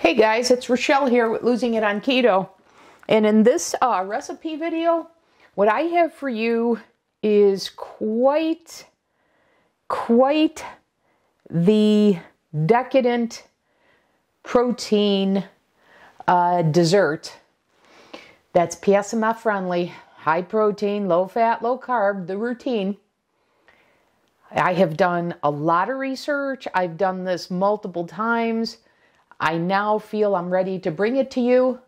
Hey guys, it's Rochelle here with Losing It on Keto. And in this recipe video, what I have for you is quite the decadent protein dessert that's PSMF friendly, high protein, low fat, low carb, the routine. I have done a lot of research. I've done this multiple times. I now feel I'm ready to bring it to you.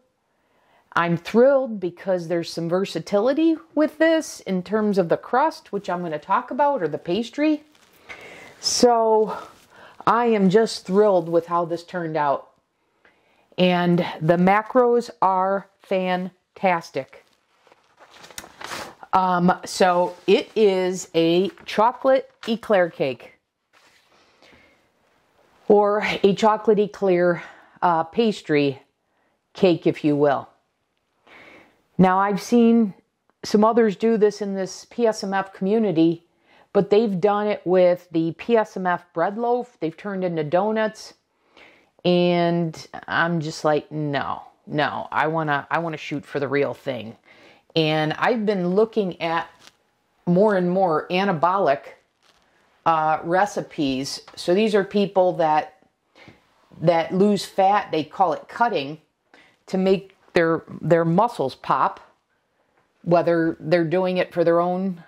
I'm thrilled because there's some versatility with this in terms of the crust, which I'm going to talk about, or the pastry. So I am just thrilled with how this turned out. And the macros are fantastic. So it is a chocolate eclair cake, or a chocolate eclair pastry cake, if you will. Now, I've seen some others do this in this PSMF community, but they've done it with the PSMF bread loaf. They've turned into donuts, and I'm just like, no, I wanna shoot for the real thing. And I've been looking at more and more anabolic recipes. So these are people that lose fat. They call it cutting, to make their muscles pop, whether they're doing it for their own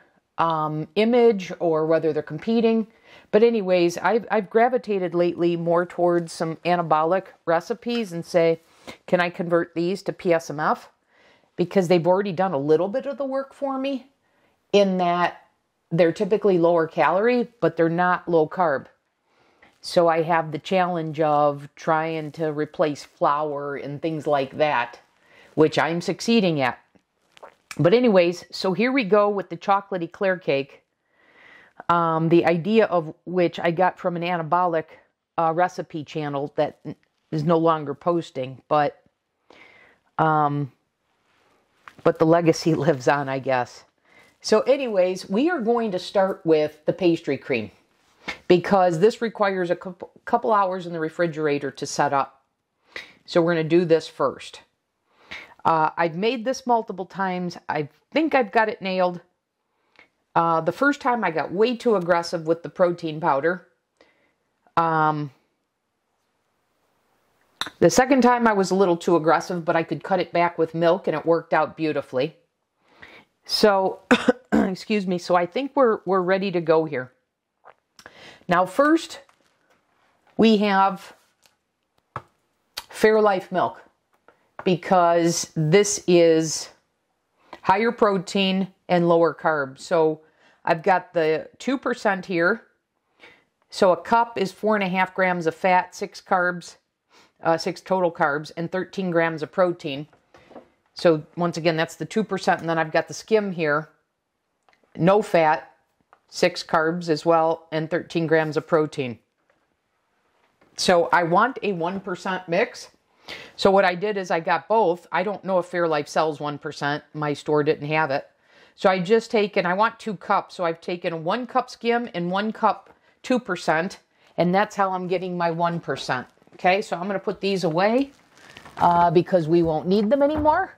image or whether they're competing. But anyways, I've gravitated lately more towards some anabolic recipes and say, can I convert these to PSMF? Because they've already done a little bit of the work for me, in that they're typically lower calorie, but they're not low carb. So I have the challenge of trying to replace flour and things like that, which I'm succeeding at. But anyways, so here we go with the chocolate eclair cake. The idea of which I got from an anabolic recipe channel that is no longer posting, but the legacy lives on, I guess. So anyways, we are going to start with the pastry cream, because this requires a couple hours in the refrigerator to set up. So we're going to do this first. I've made this multiple times. I think I've got it nailed. The first time I got way too aggressive with the protein powder. The second time I was a little too aggressive, but I could cut it back with milk and it worked out beautifully. So, excuse me, so I think we're ready to go here. Now first, we have Fairlife milk, because this is higher protein and lower carb. So I've got the 2% here. So a cup is 4.5 grams of fat, 6 carbs, 6 total carbs, and 13 grams of protein. So once again, that's the 2%. And then I've got the skim here, no fat, 6 carbs as well, and 13 grams of protein. So I want a 1% mix. So what I did is I got both. I don't know if Fairlife sells 1%. My store didn't have it. So I just taken, I want 2 cups. So I've taken 1 cup skim and 1 cup 2%. And that's how I'm getting my 1%. Okay, so I'm going to put these away because we won't need them anymore.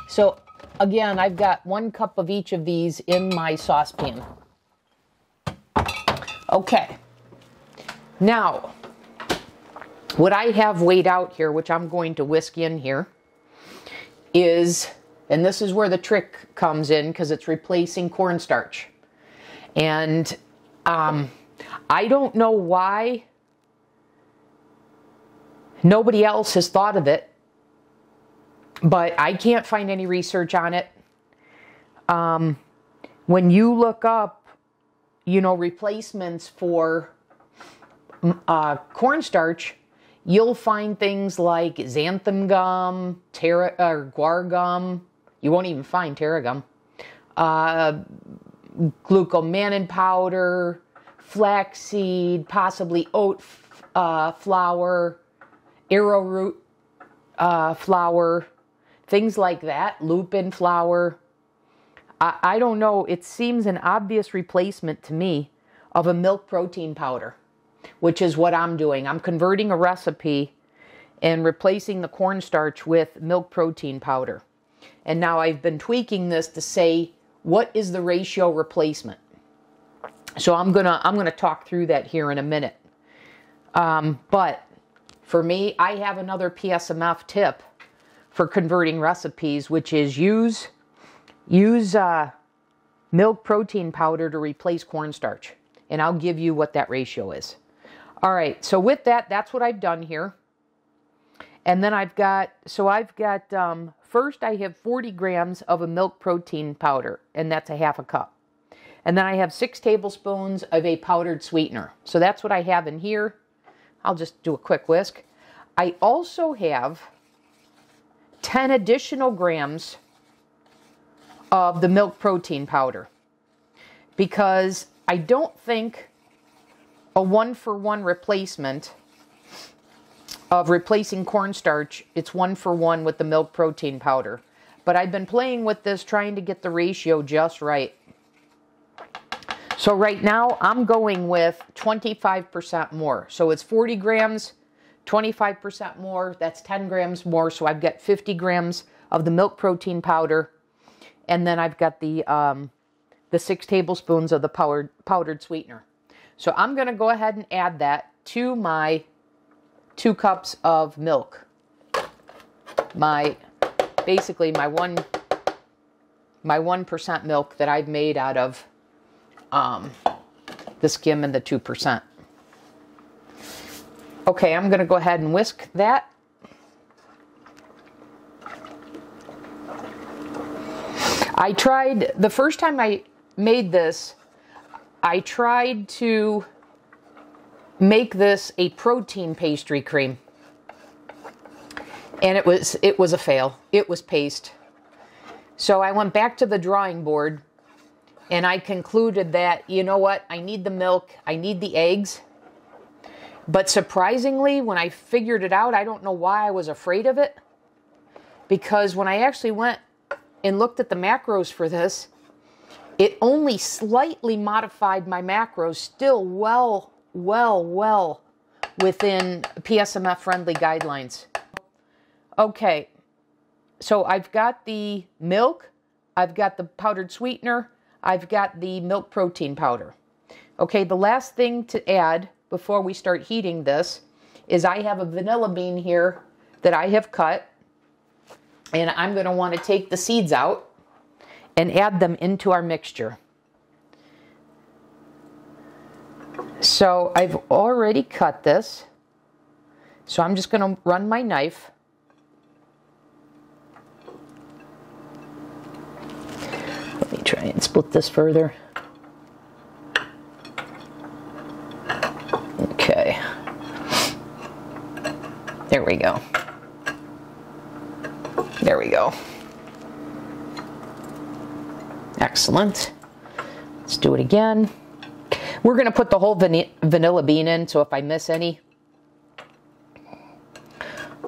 So again, I've got 1 cup of each of these in my saucepan. Okay, now what I have weighed out here, which I'm going to whisk in here, is, and this is where the trick comes in, because it's replacing cornstarch. And I don't know why nobody else has thought of it, but I can't find any research on it. When you look up, replacements for cornstarch, you'll find things like xanthan gum, guar gum. You won't even find tarragon. Glucomannan powder, flaxseed, possibly oat flour, arrowroot flour, things like that, lupin flour. I don't know, it seems an obvious replacement to me of a milk protein powder, which is what I'm doing. I'm converting a recipe and replacing the cornstarch with milk protein powder. And now I've been tweaking this to say, what is the ratio replacement? So I'm gonna talk through that here in a minute. But for me, I have another PSMF tip for converting recipes, which is use milk protein powder to replace cornstarch. And I'll give you what that ratio is. All right, so with that, that's what I've done here. And then I've got first I have 40 grams of a milk protein powder, and that's a half a cup. And then I have 6 tablespoons of a powdered sweetener. So that's what I have in here. I'll just do a quick whisk. I also have 10 additional grams of the milk protein powder, because I don't think a 1-for-1 replacement of replacing cornstarch, it's 1-for-1 with the milk protein powder. But I've been playing with this, trying to get the ratio just right. So right now I'm going with 25% more. So it's 40 grams, 25% more, that's 10 grams more. So I've got 50 grams of the milk protein powder. And then I've got the 6 tablespoons of the powdered sweetener. So I'm going to go ahead and add that to my 2 cups of milk. Basically my 1% milk that I've made out of the skim and the 2%. Okay, I'm going to go ahead and whisk that. I tried, the first time I made this, I tried to make this a protein pastry cream. And it was a fail. It was paste. So I went back to the drawing board and I concluded that, you know what, I need the milk, I need the eggs. But surprisingly, when I figured it out, I don't know why I was afraid of it. Because when I actually went and looked at the macros for this, it only slightly modified my macros, still well within PSMF friendly guidelines. Okay, so I've got the milk, I've got the powdered sweetener, I've got the milk protein powder. Okay, the last thing to add before we start heating this is I have a vanilla bean here that I have cut, and I'm going to want to take the seeds out and add them into our mixture. So I've already cut this, so I'm just going to run my knife. Let me try and split this further. Okay. There we go. There we go. Excellent. Let's do it again. We're going to put the whole vanilla bean in, so if I miss any,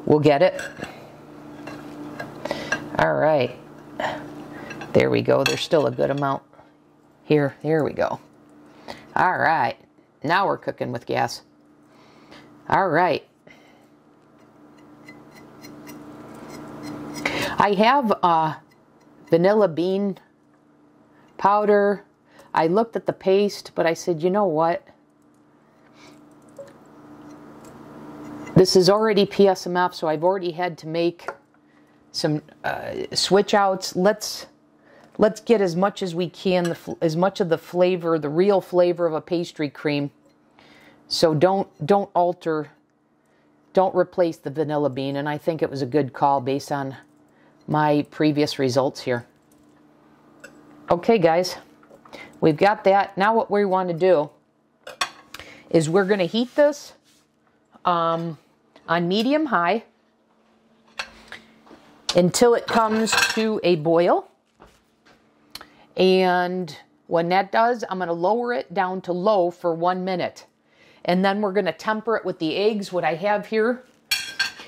we'll get it. All right. There we go. There's still a good amount here. There we go. All right. Now we're cooking with gas. All right. I have vanilla bean powder. I looked at the paste, but I said, you know what? This is already PSMF, so I've already had to make some switch outs. Let's get as much as we can, as much of the flavor, the real flavor of a pastry cream. So don't alter, don't replace the vanilla bean. And I think it was a good call based on my previous results here. Okay, guys, we've got that. Now what we want to do is we're going to heat this on medium-high until it comes to a boil. And when that does, I'm going to lower it down to low for 1 minute. And then we're going to temper it with the eggs. What I have here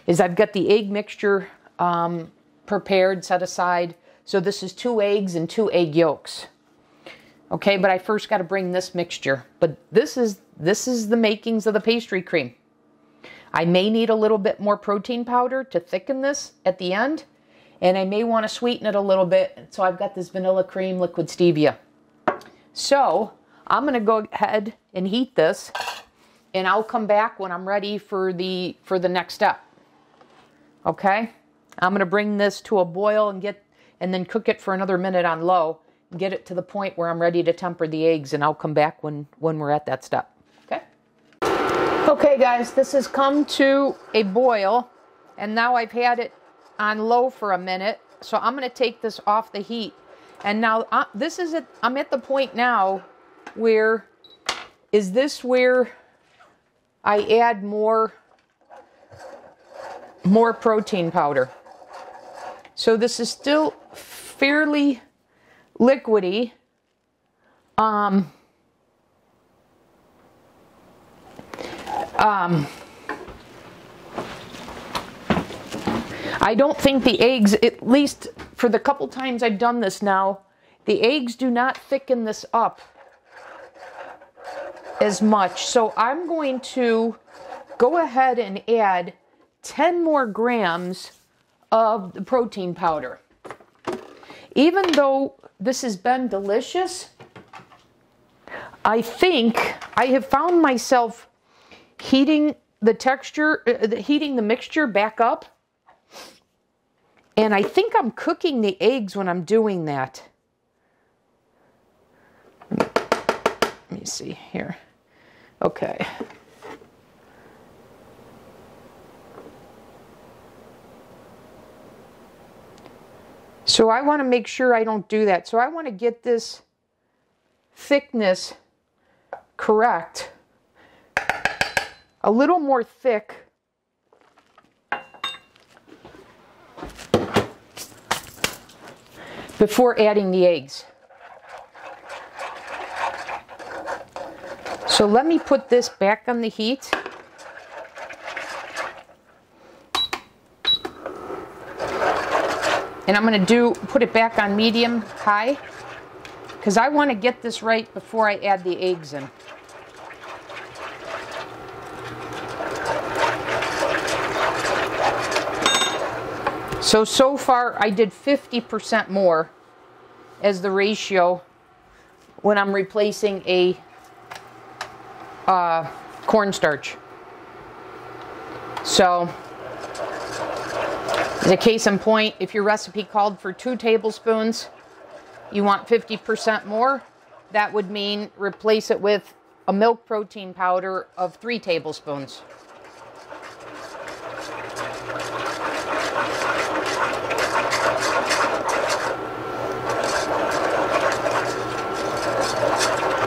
is I've got the egg mixture prepared, set aside. So this is 2 eggs and 2 egg yolks. Okay, but I first got to bring this mixture. But this is the makings of the pastry cream. I may need a little bit more protein powder to thicken this at the end, and I may want to sweeten it a little bit. So I've got this vanilla cream liquid stevia. So I'm going to go ahead and heat this, and I'll come back when I'm ready for the next step. Okay? I'm going to bring this to a boil and then cook it for another minute on low and get it to the point where I'm ready to temper the eggs, and I'll come back when we're at that step. Okay? Okay guys, this has come to a boil, and now I've had it on low for a minute, so I'm going to take this off the heat. And now I'm at the point now where, is this where I add more protein powder? So this is still fairly liquidy. I don't think the eggs, at least for the couple times I've done this now, the eggs do not thicken this up as much. So I'm going to go ahead and add 10 more grams of the protein powder. Even though this has been delicious, I think I have found myself heating the mixture back up. And I think I'm cooking the eggs when I'm doing that. Let me see here. Okay. So I want to make sure I don't do that. So I want to get this thickness correct. A little more thick. Before adding the eggs. So let me put this back on the heat. And I'm going to put it back on medium high, because I want to get this right before I add the eggs in. So far I did 50% more as the ratio when I'm replacing a cornstarch. So, as a case in point, if your recipe called for 2 tablespoons, you want 50% more, that would mean replace it with a milk protein powder of 3 tablespoons.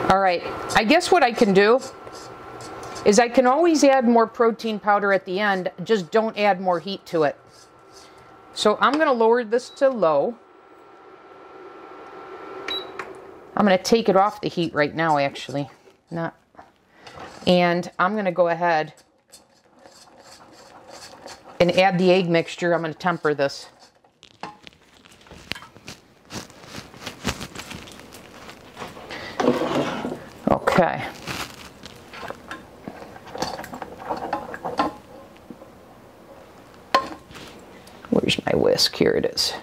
All right, I guess what I can do is I can always add more protein powder at the end, just don't add more heat to it. So I'm going to lower this to low. I'm going to take it off the heat right now, actually. And I'm going to go ahead and add the egg mixture. I'm going to temper this. Okay. Where's my whisk? Here it is.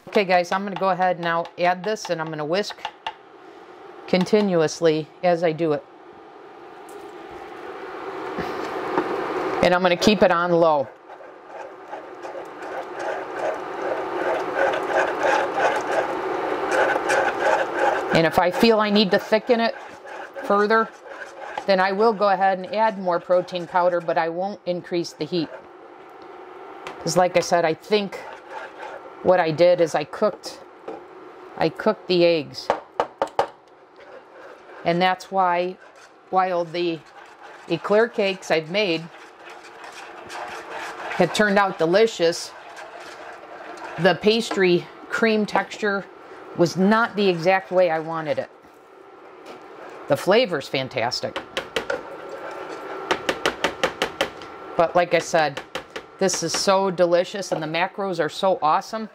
Okay guys, I'm going to go ahead and now add this, and I'm going to whisk continuously as I do it. And I'm going to keep it on low. And if I feel I need to thicken it further, then I will go ahead and add more protein powder, but I won't increase the heat. Because like I said, I think what I did is I cooked the eggs. And that's why, while the Eclair cakes I've made had turned out delicious, the pastry cream texture was not the exact way I wanted it. The flavor's fantastic. But like I said, This is so delicious and the macros are so awesome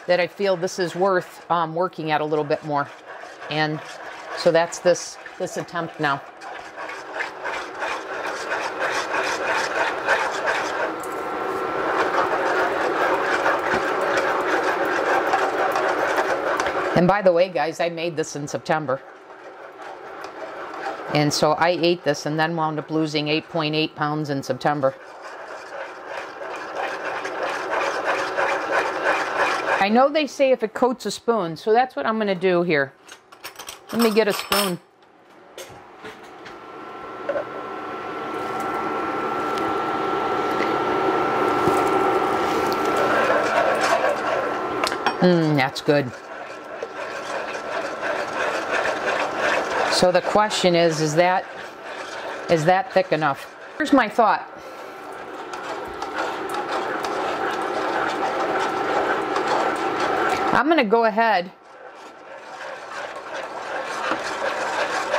that I feel this is worth working at a little bit more. And so that's this attempt now. And by the way, guys, I made this in September. And so I ate this and then wound up losing 8.8 pounds in September. I know they say if it coats a spoon, so that's what I'm going to do here. Let me get a spoon. That's good. So the question is that thick enough? Here's my thought. I'm going to go ahead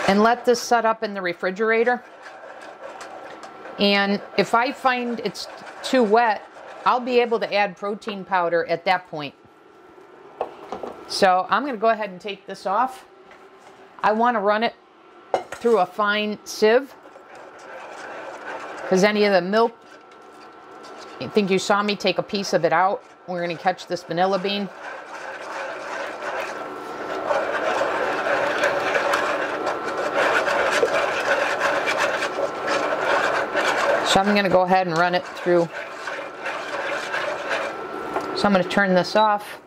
and let this set up in the refrigerator. And if I find it's too wet, I'll be able to add protein powder at that point. So I'm going to go ahead and take this off. I want to run it through a fine sieve because any of the milk, I think you saw me take a piece of it out. We're going to catch this vanilla bean. So I'm going to go ahead and run it through. So I'm going to turn this off.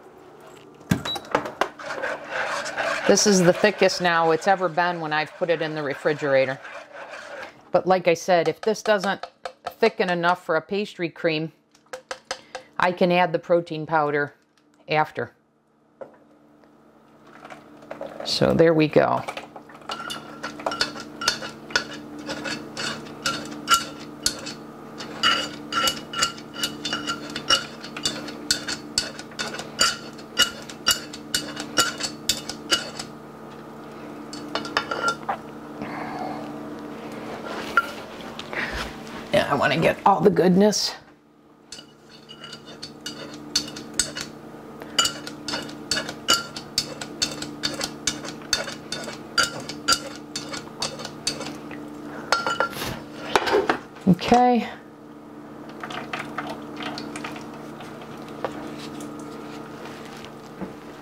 This is the thickest now it's ever been when I've put it in the refrigerator. But like I said, if this doesn't thicken enough for a pastry cream, I can add the protein powder after. So there we go. I want to get all the goodness. Okay.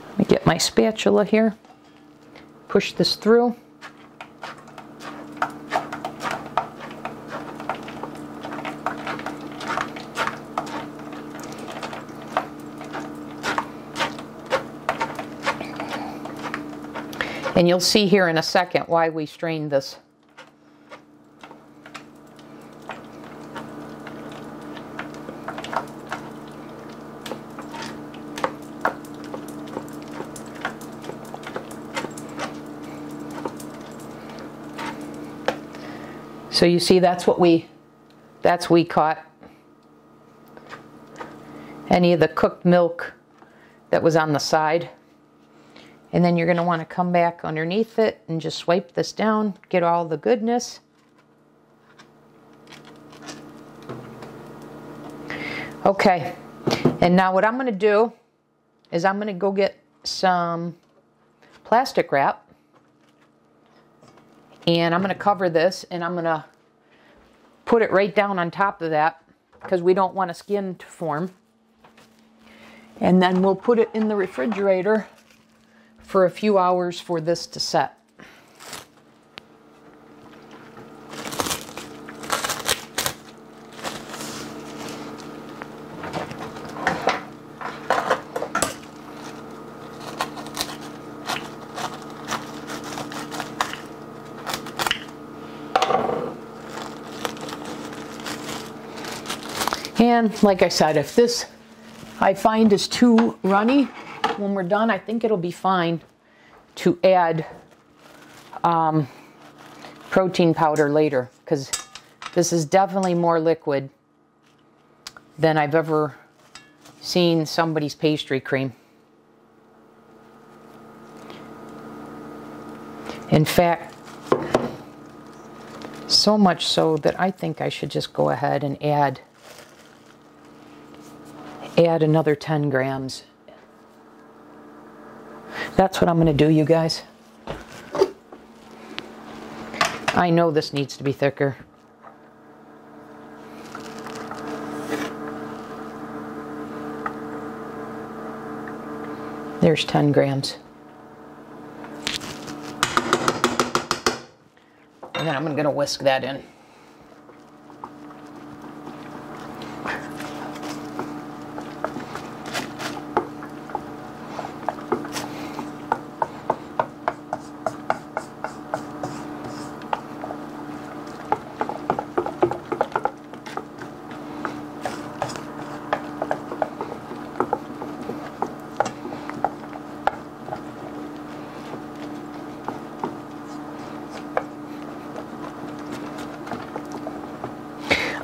Let me get my spatula here. Push this through. And you'll see here in a second why we strained this. So you see that's we caught. Any of the cooked milk that was on the side. And then you're going to want to come back underneath it and just swipe this down, get all the goodness. Okay, and now what I'm going to do is I'm going to go get some plastic wrap. And I'm going to cover this and I'm going to put it right down on top of that because we don't want a skin to form. And then we'll put it in the refrigerator for a few hours for this to set. And like I said, if this I find is too runny, when we're done, I think it'll be fine to add protein powder later because this is definitely more liquid than I've ever seen somebody's pastry cream. In fact, so much so that I think I should just go ahead and add add another 10 grams. That's what I'm going to do, you guys. I know this needs to be thicker. There's 10 grams. And then I'm going to whisk that in.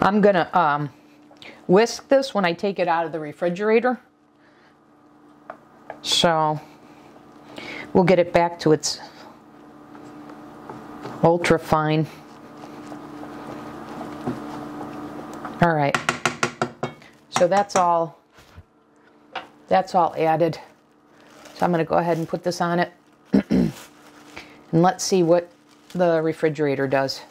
I'm gonna whisk this when I take it out of the refrigerator. So we'll get it back to its ultra fine. All right. So that's all added. So I'm gonna go ahead and put this on it. And let's see what the refrigerator does.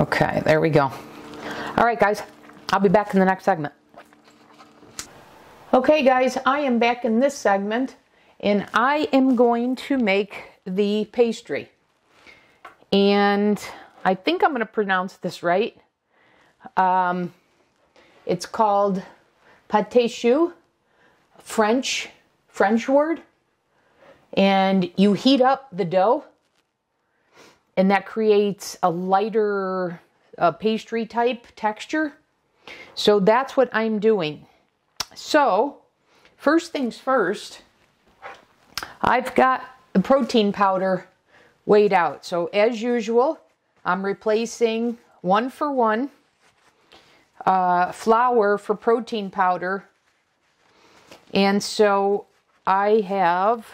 Okay, there we go. All right, guys, I'll be back in the next segment. Okay, guys, I am back in this segment, and I am going to make the pastry. And I think I'm going to pronounce this right. It's called pâté choux, French word. And you heat up the dough, and that creates a lighter pastry type texture. So that's what I'm doing. So first things first, I've got the protein powder weighed out. So as usual, I'm replacing 1-for-1 flour for protein powder. And so I have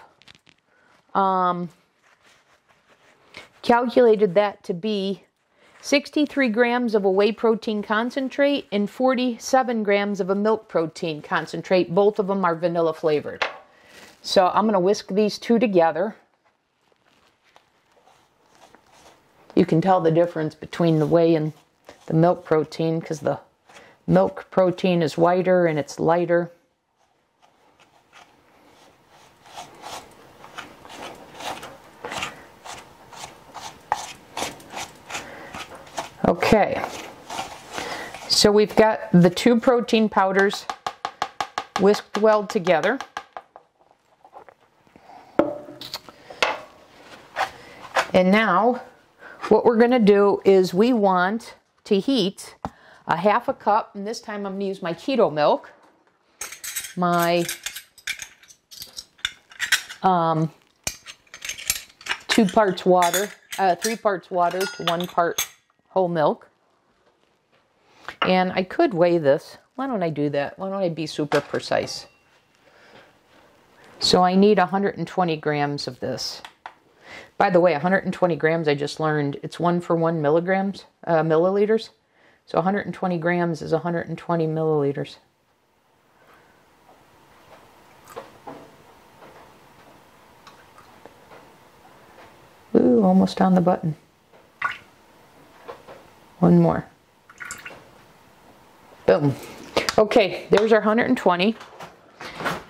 calculated that to be 63 grams of a whey protein concentrate and 47 grams of a milk protein concentrate. Both of them are vanilla flavored. So I'm going to whisk these two together. You can tell the difference between the whey and the milk protein because the milk protein is whiter and it's lighter. Okay, so we've got the two protein powders whisked well together. And now what we're going to do is we want to heat a 1/2 cup, and this time I'm going to use my Keto Milk, my 2 parts water, 3 parts water to 1 part whole milk. And I could weigh this. Why don't I do that? Why don't I be super precise? So I need 120 grams of this. By the way, 120 grams, I just learned, it's 1-for-1 milliliters. So 120 grams is 120 milliliters. Ooh, almost on the button. One more. Boom. Okay, there's our 120.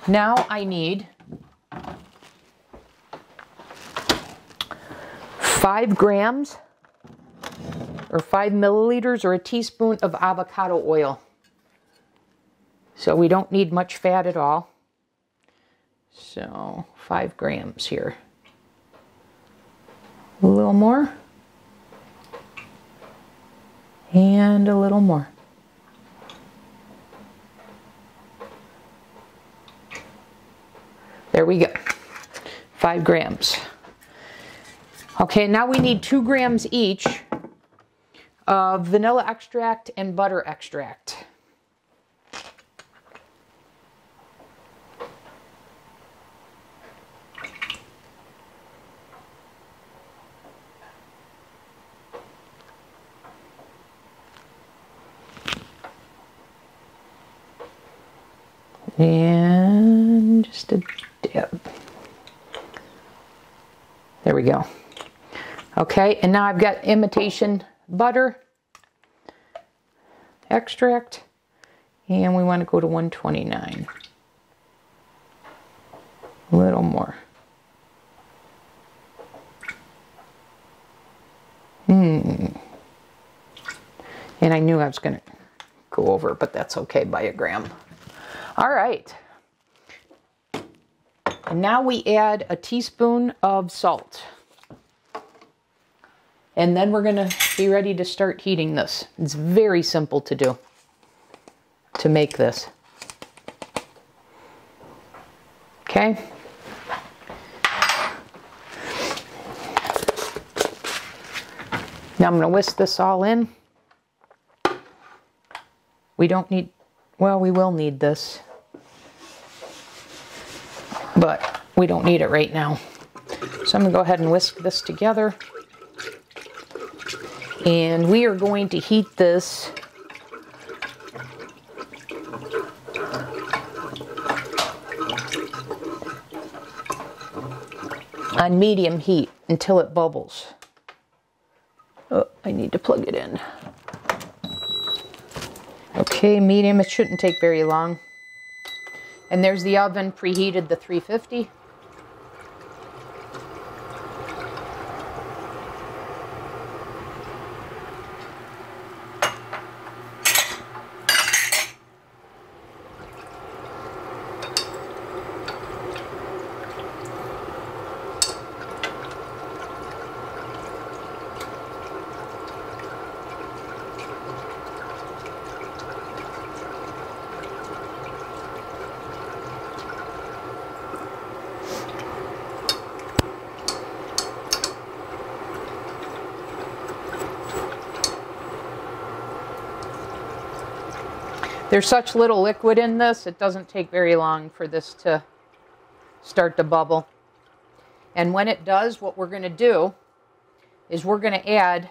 Now I need 5 grams or 5 milliliters or a teaspoon of avocado oil. So we don't need much fat at all. So 5 grams here. A little more. And a little more. There we go. 5 grams. Okay, now we need 2 grams each of vanilla extract and butter extract. And just a dip. There we go. Okay, and now I've got imitation butter extract, and we want to go to 129. A little more. And I knew I was going to go over, but that's okay by a gram. All right. And now we add a teaspoon of salt. And then we're going to be ready to start heating this. It's very simple to do, to make this. Okay. Now I'm going to whisk this all in. We don't need, well, we will need this, but we don't need it right now. So I'm going to go ahead and whisk this together. And we are going to heat this on medium heat until it bubbles. Oh, I need to plug it in. Okay, medium. It shouldn't take very long. And there's the oven preheated to 350. There's such little liquid in this, it doesn't take very long for this to start to bubble. And when it does, what we're going to do is we're going to add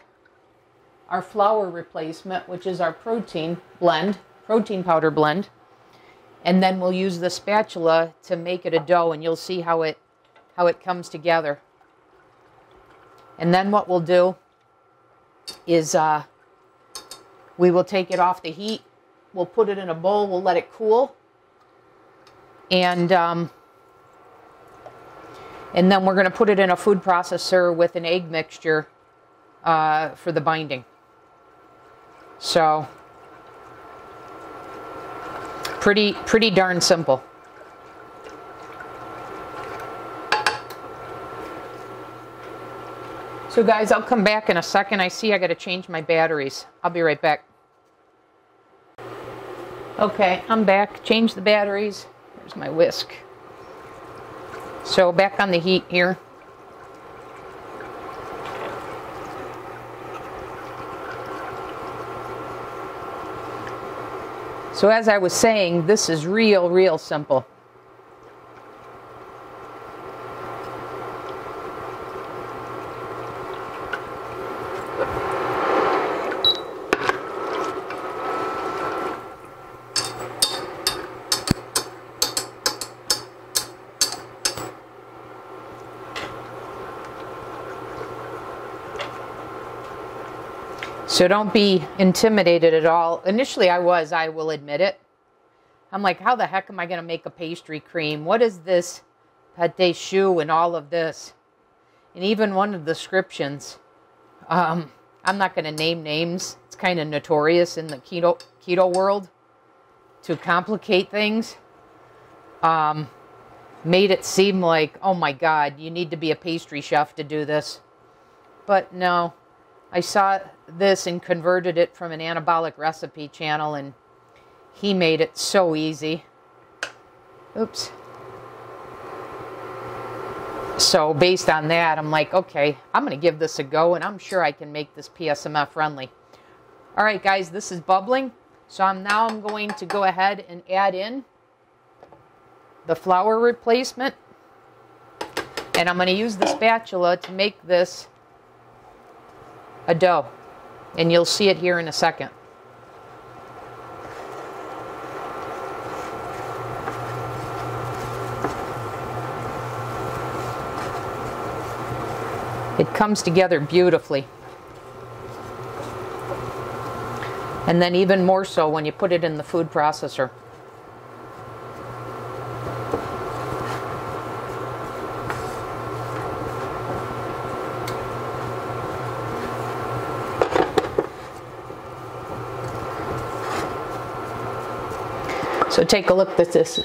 our flour replacement, which is our protein blend, protein powder blend. And then we'll use the spatula to make it a dough, and you'll see how it comes together. And then what we'll do is we will take it off the heat. We'll put it in a bowl. We'll let it cool. And then we're going to put it in a food processor with an egg mixture for the binding. So, pretty darn simple. So guys, I'll come back in a second. I see I got to change my batteries. I'll be right back. Okay, I'm back. Change the batteries. Here's my whisk. So back on the heat here. So as I was saying, this is real simple. So don't be intimidated at all. Initially I will admit it. I'm like, how the heck am I going to make a pastry cream? What is this pâté choux and all of this? And even one of the descriptions, I'm not going to name names. It's kind of notorious in the keto world to complicate things. Made it seem like, oh my God, you need to be a pastry chef to do this. But no. I saw this and converted it from an anabolic recipe channel, and he made it so easy. Oops. So based on that, I'm like, okay, I'm going to give this a go, and I'm sure I can make this PSMF friendly. All right, guys, this is bubbling. So I'm going to go ahead and add in the flour replacement. And I'm going to use the spatula to make this a dough, and you'll see it here in a second. It comes together beautifully. And then even more so when you put it in the food processor. So take a look at this.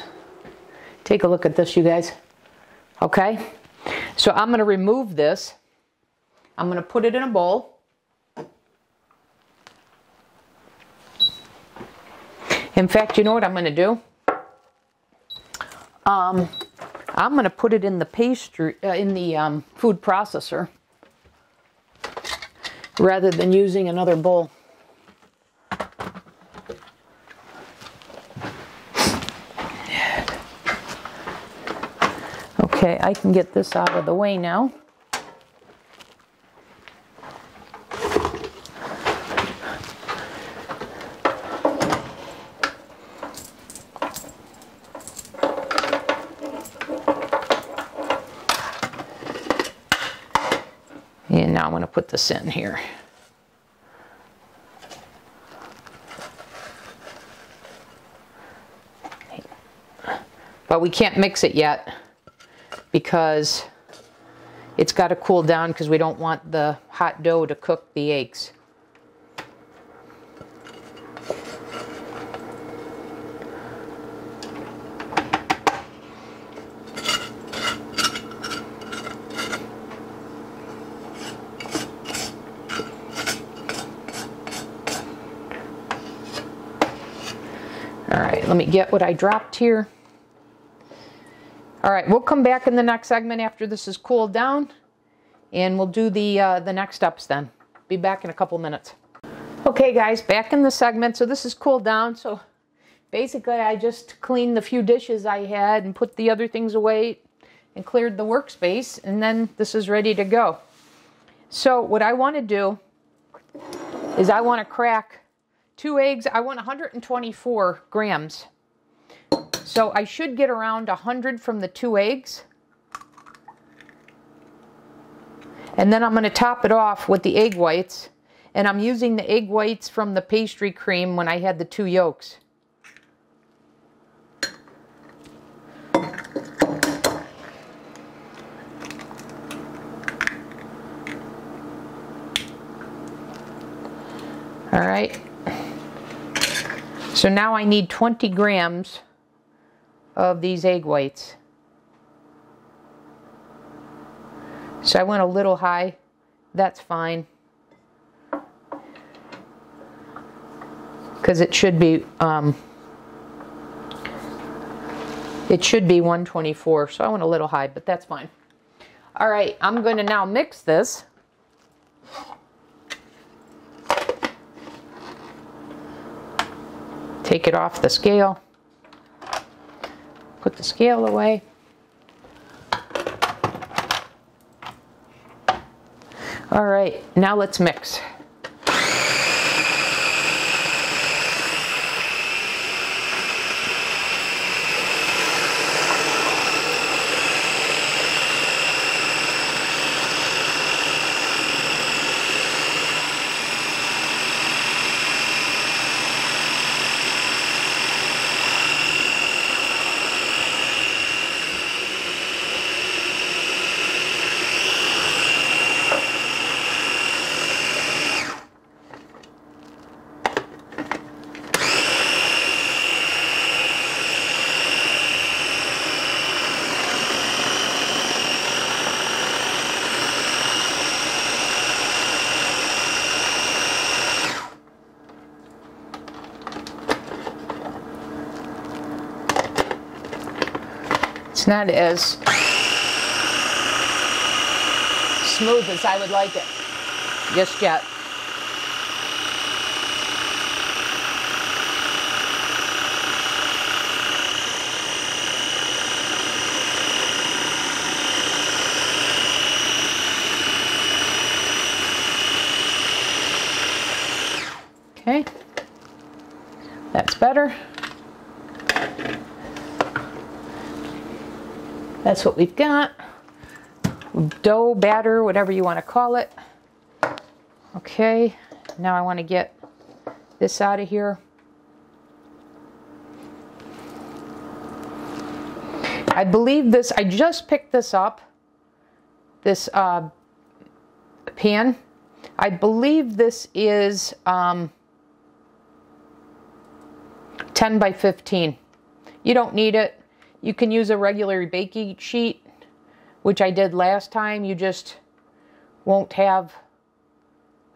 Take a look at this, you guys. Okay? So I'm going to remove this. I'm going to put it in a bowl. In fact, you know what I'm going to do? I'm going to put it in the food processor rather than using another bowl. Okay, I can get this out of the way now. And now I'm going to put this in here. But we can't mix it yet because it's got to cool down because we don't want the hot dough to cook the eggs. All right, let me get what I dropped here. All right, we'll come back in the next segment after this is cooled down, and we'll do the next steps then. Be back in a couple minutes. Okay, guys, back in the segment. So this is cooled down. So basically, I just cleaned the few dishes I had and put the other things away and cleared the workspace, and then this is ready to go. So what I want to do is I want to crack 2 eggs. I want 124 grams. So I should get around 100 from the 2 eggs. And then I'm going to top it off with the egg whites. And I'm using the egg whites from the Pastry Cream when I had the 2 yolks. All right. So now I need 20 grams of these egg whites. So I went a little high. That's fine. Because it should be 124. So I went a little high, but that's fine. All right, I'm going to now mix this. Take it off the scale. Put the scale away. All right, now let's mix. It's not as smooth as I would like it just yet. Okay, that's better. That's what we've got. dough, batter, whatever you want to call it. Okay, now I want to get this out of here. I believe this, I just picked this up, this pan. I believe this is 10 by 15. You don't need it. You can use a regular baking sheet, which I did last time. You just won't have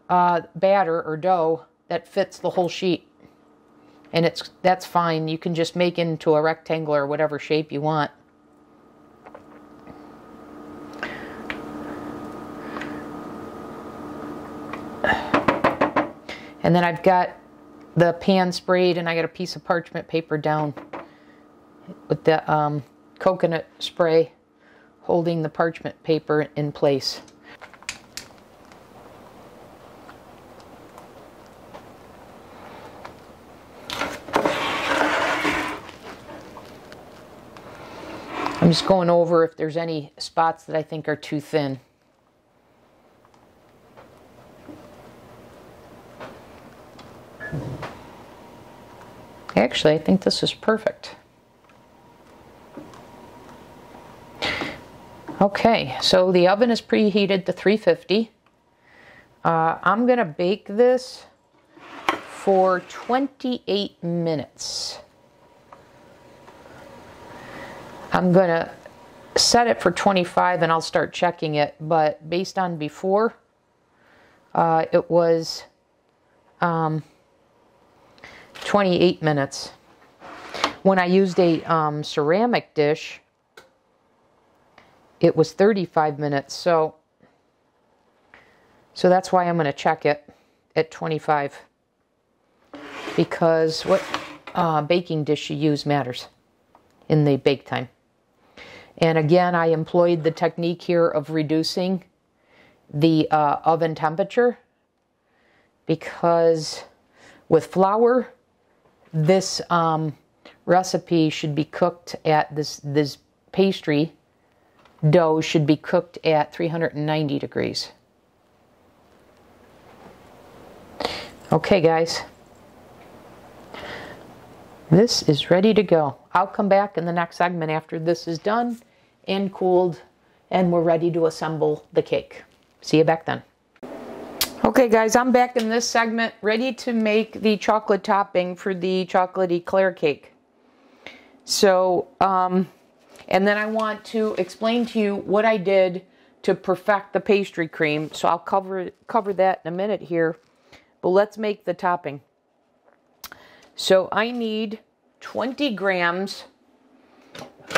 batter or dough that fits the whole sheet. And that's fine. You can just make it into a rectangle or whatever shape you want. And then I've got the pan sprayed, and I got a piece of parchment paper down with the coconut spray holding the parchment paper in place. I'm just going over if there's any spots that I think are too thin. Actually, I think this is perfect. Okay, so the oven is preheated to 350. I'm going to bake this for 28 minutes. I'm going to set it for 25 and I'll start checking it, but based on before, it was 28 minutes. When I used a ceramic dish, it was 35 minutes. So that's why I'm going to check it at 25, because what baking dish you use matters in the bake time. And again, I employed the technique here of reducing the oven temperature, because with flour, this recipe should be cooked at this pastry dough should be cooked at 390 degrees. Okay, guys, this is ready to go. I'll come back in the next segment after this is done and cooled, and we're ready to assemble the cake. See you back then. Okay, guys, I'm back in this segment, ready to make the chocolate topping for the chocolate eclair cake. So, and then I want to explain to you what I did to perfect the pastry cream. So I'll cover that in a minute here, but let's make the topping. So I need 20 grams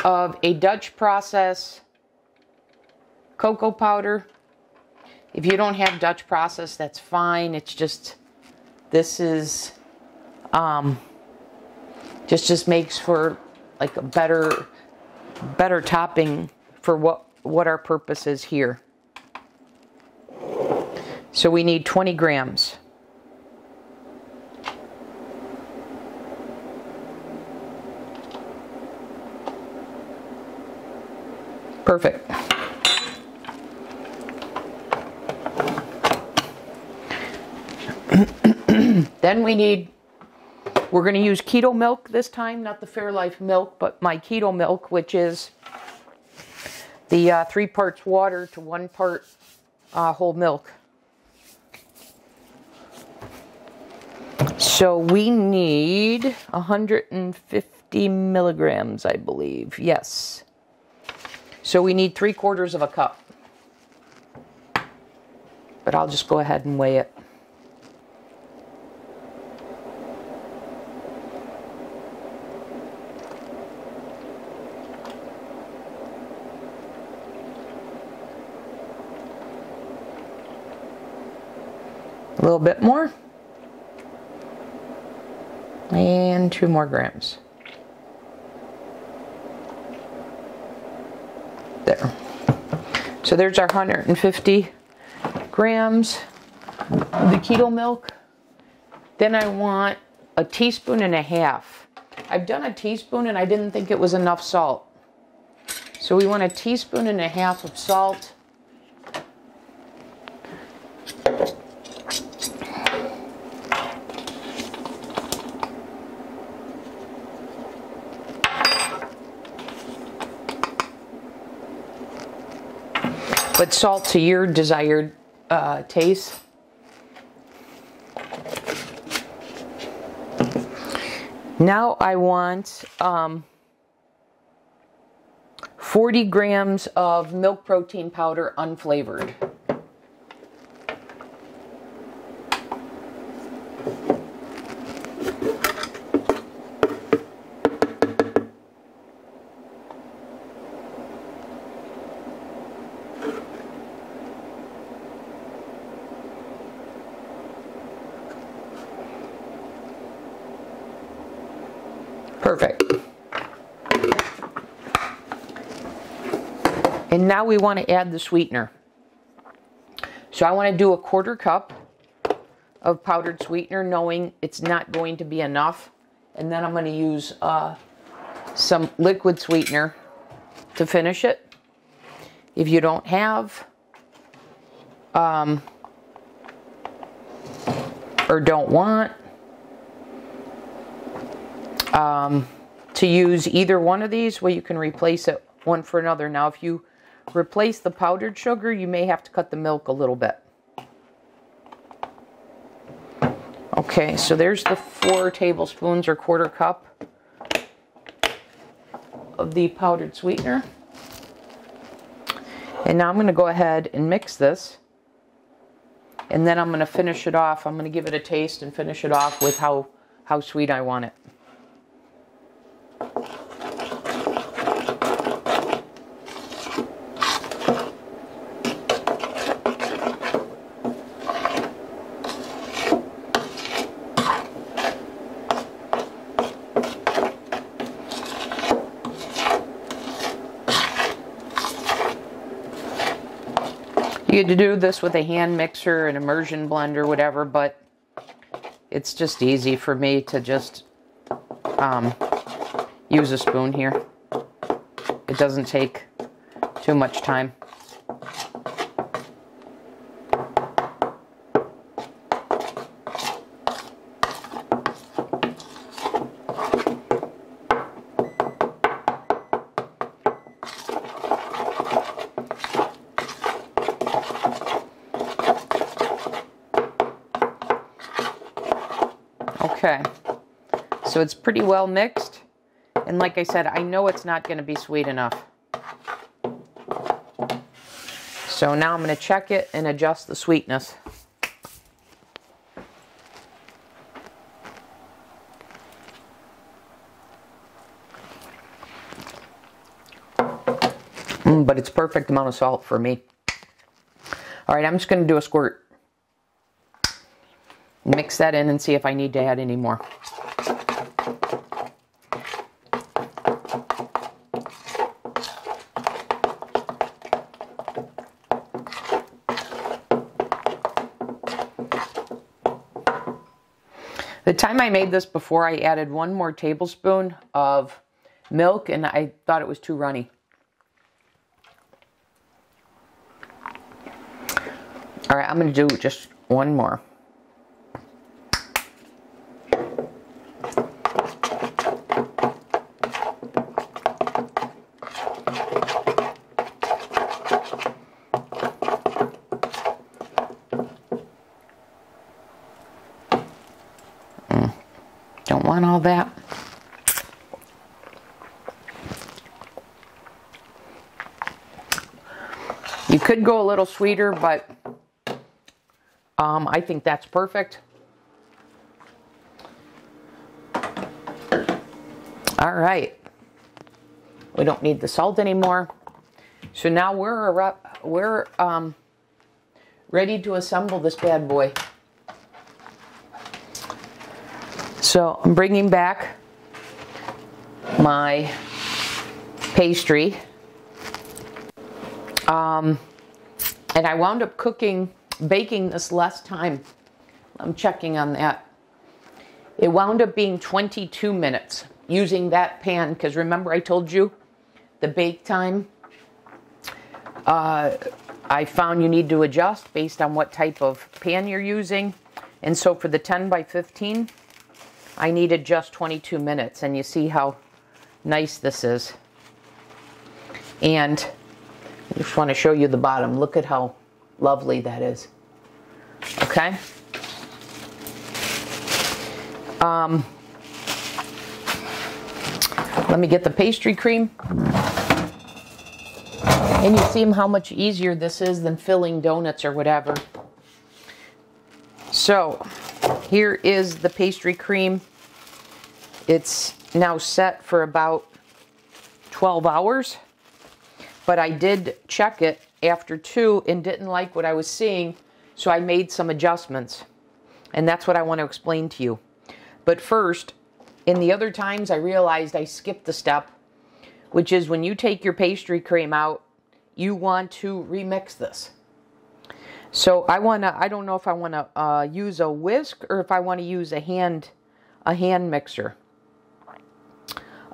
of a Dutch process cocoa powder. If you don't have Dutch process, that's fine. It's just, this is, just makes for like a better topping for what our purpose is here. So we need 20 grams. Perfect. Then we're going to use Keto Milk this time, not the Fairlife milk, but my Keto Milk, which is the 3 parts water to 1 part whole milk. So we need 150 milligrams, I believe. Yes. So we need 3/4 of a cup. But I'll just go ahead and weigh it. A little bit more. And 2 more grams. There. So there's our 150 grams of the Keto Milk. Then I want a teaspoon and a half. I've done a teaspoon and I didn't think it was enough salt. So we want a teaspoon and a half of salt. but salt to your desired taste. Now I want 40 grams of milk protein powder unflavored. Perfect. And now we want to add the sweetener. So I want to do a 1/4 cup of powdered sweetener, knowing it's not going to be enough. And then I'm going to use some liquid sweetener to finish it. If you don't have or don't want to use either one of these, well, you can replace it one for another. Now, if you replace the powdered sugar, you may have to cut the milk a little bit. Okay, so there's the 4 tablespoons or 1/4 cup of the powdered sweetener. And now I'm going to go ahead and mix this. And then I'm going to finish it off. I'm going to give it a taste and finish it off with how sweet I want it. You could do this with a hand mixer, an immersion blender, whatever, but it's just easy for me to just use a spoon here. It doesn't take too much time. Okay, so it's pretty well mixed, and like I said, I know it's not going to be sweet enough. So now I'm going to check it and adjust the sweetness. But it's perfect amount of salt for me. All right, I'm just going to do a squirt. Mix that in and see if I need to add any more. The time I made this before, I added 1 more tablespoon of milk, and I thought it was too runny. All right, I'm going to do just 1 more. Don't want all that. You could go a little sweeter, but I think that's perfect. All right. We don't need the salt anymore. So now we're ready to assemble this bad boy. So I'm bringing back my pastry. And I wound up baking this less time. I'm checking on that. It wound up being 22 minutes using that pan, because remember I told you the bake time, I found you need to adjust based on what type of pan you're using. And so for the 10 by 15, I needed just 22 minutes, and you see how nice this is. And I just want to show you the bottom. Look at how lovely that is. Okay. Let me get the pastry cream. And you see how much easier this is than filling donuts or whatever. So here is the pastry cream. It's now set for about 12 hours. But I did check it after 2 and didn't like what I was seeing. So I made some adjustments. And that's what I want to explain to you. But first, in the other times I realized I skipped the step, which is when you take your pastry cream out, you want to remix this. So I don't know if I want to use a whisk or if I want to use a hand mixer.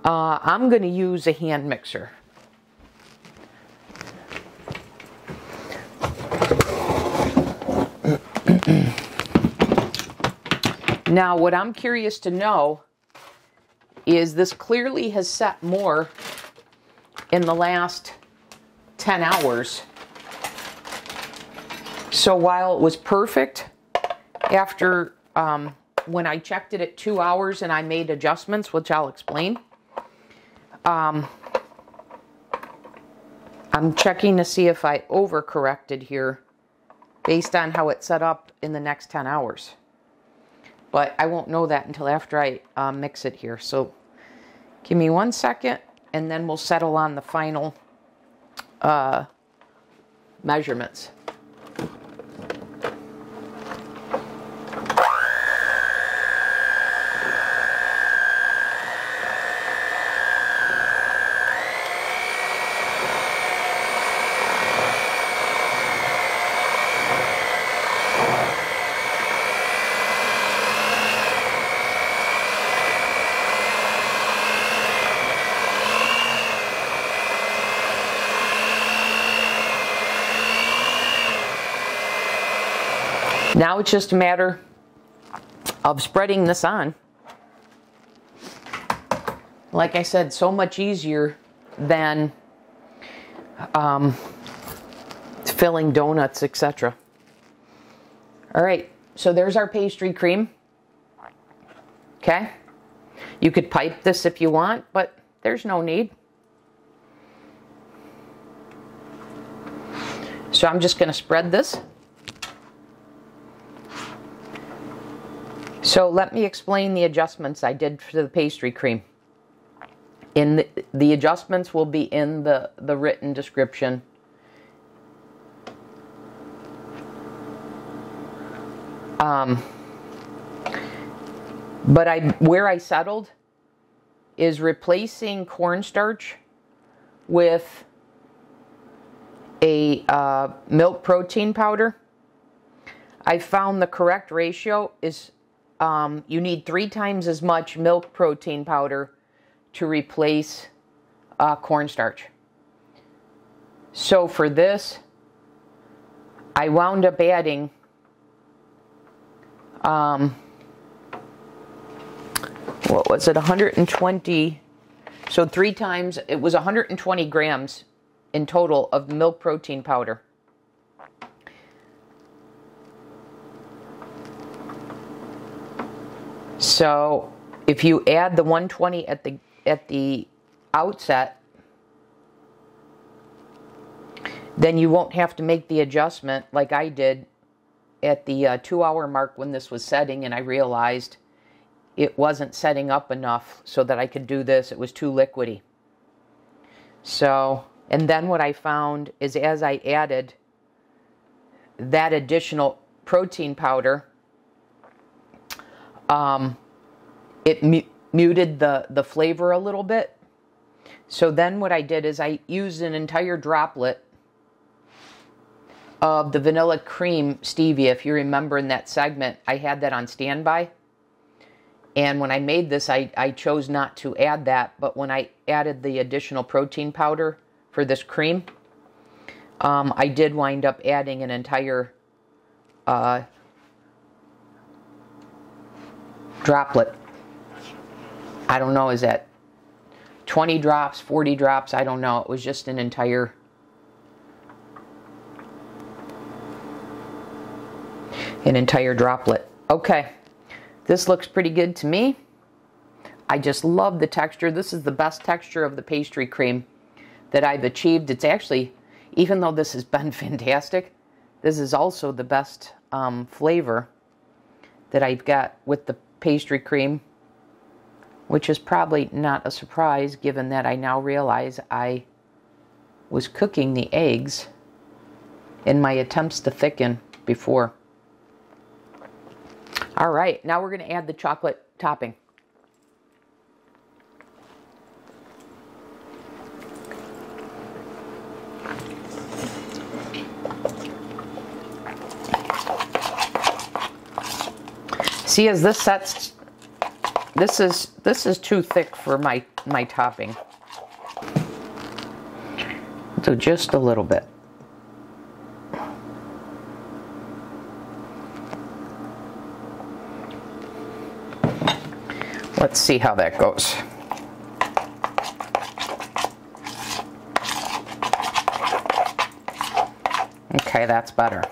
I'm going to use a hand mixer. Now, what I'm curious to know is this clearly has set more in the last 10 hours. So while it was perfect after when I checked it at 2 hours and I made adjustments, which I'll explain, I'm checking to see if I overcorrected here based on how it's set up in the next 10 hours. But I won't know that until after I mix it here. So give me 1 second and then we'll settle on the final measurements. Now it's just a matter of spreading this on. Like I said, so much easier than filling donuts, etc. All right, so there's our pastry cream. Okay, you could pipe this if you want, but there's no need. So I'm just going to spread this. So let me explain the adjustments I did for the pastry cream. The adjustments will be in the written description. But where I settled is replacing cornstarch with a milk protein powder. I found the correct ratio is you need 3 times as much milk protein powder to replace cornstarch. So for this, I wound up adding what was it, 120, so 3 times, it was 120 grams in total of milk protein powder. So if you add the 120 at the outset, then you won't have to make the adjustment like I did at the 2-hour mark when this was setting, and I realized it wasn't setting up enough so that I could do this. It was too liquidy. So, and then what I found is as I added that additional protein powder, it muted the flavor a little bit. So then what I did is I used an entire droplet of the vanilla cream stevia. If you remember in that segment, I had that on standby. And when I made this, I chose not to add that. But when I added the additional protein powder for this cream, I did wind up adding an entire droplet. I don't know, is that 20 drops, 40 drops? I don't know. It was just an entire an entire droplet. Okay, this looks pretty good to me. I just love the texture. This is the best texture of the pastry cream that I've achieved. It's actually, even though this has been fantastic, this is also the best flavor that I've got with the pastry cream, which is probably not a surprise given that I now realize I was cooking the eggs in my attempts to thicken before. All right, now we're going to add the chocolate topping. See, as this sets, this is too thick for my topping. So just a little bit. Let's see how that goes. Okay, that's better.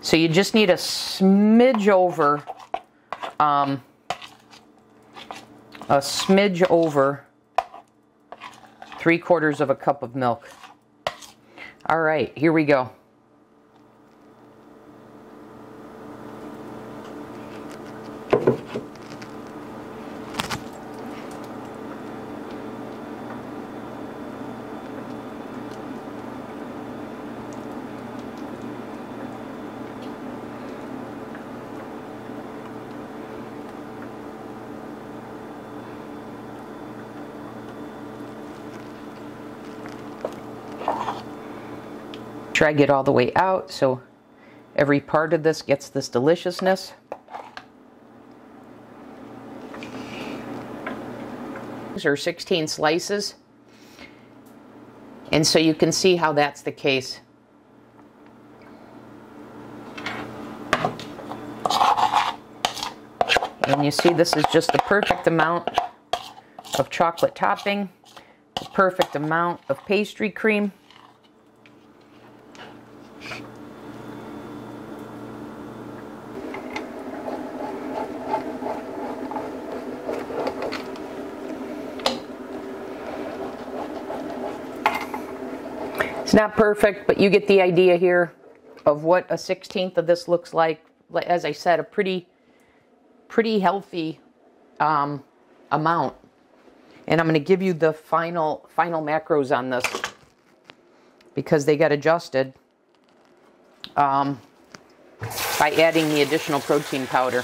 So you just need a smidge over, 3/4 of a cup of milk. All right, here we go. Drag it all the way out so every part of this gets this deliciousness. These are 16 slices, and so you can see how that's the case. And you see this is just the perfect amount of chocolate topping, the perfect amount of pastry cream. It's not perfect, but you get the idea here of what a 1/16 of this looks like. As I said, a pretty healthy amount. And I'm going to give you the final macros on this because they got adjusted by adding the additional protein powder.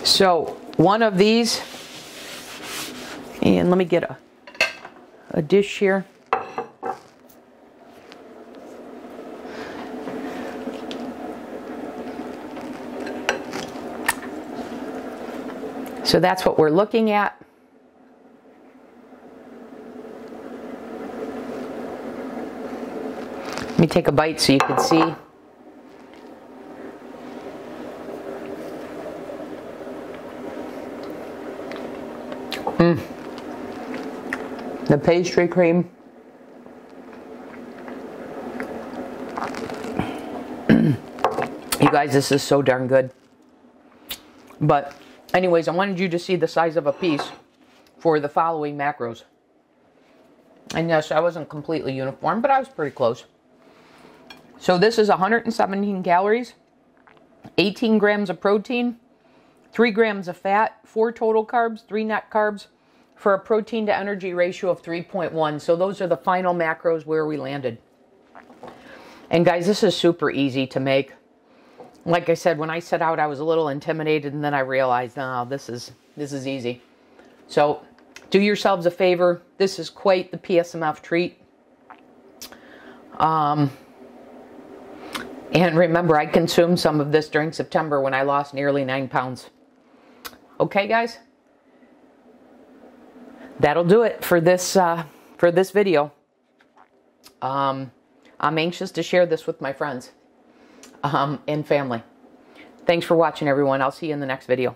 So one of these, and let me get a dish here. So that's what we're looking at. Let me take a bite so you can see. The pastry cream. You guys, this is so darn good. But anyways, I wanted you to see the size of a piece for the following macros. And yes, I wasn't completely uniform, but I was pretty close. So this is 117 calories, 18 grams of protein, 3 grams of fat, 4 total carbs, 3 net carbs, for a protein to energy ratio of 3.1. So those are the final macros where we landed. And guys, this is super easy to make. Like I said, when I set out, I was a little intimidated, and then I realized, no, this is easy. So do yourselves a favor. This is quite the PSMF treat. And remember, I consumed some of this during September when I lost nearly 9 pounds. Okay, guys? That'll do it for this video. I'm anxious to share this with my friends and family. Thanks for watching, everyone. I'll see you in the next video.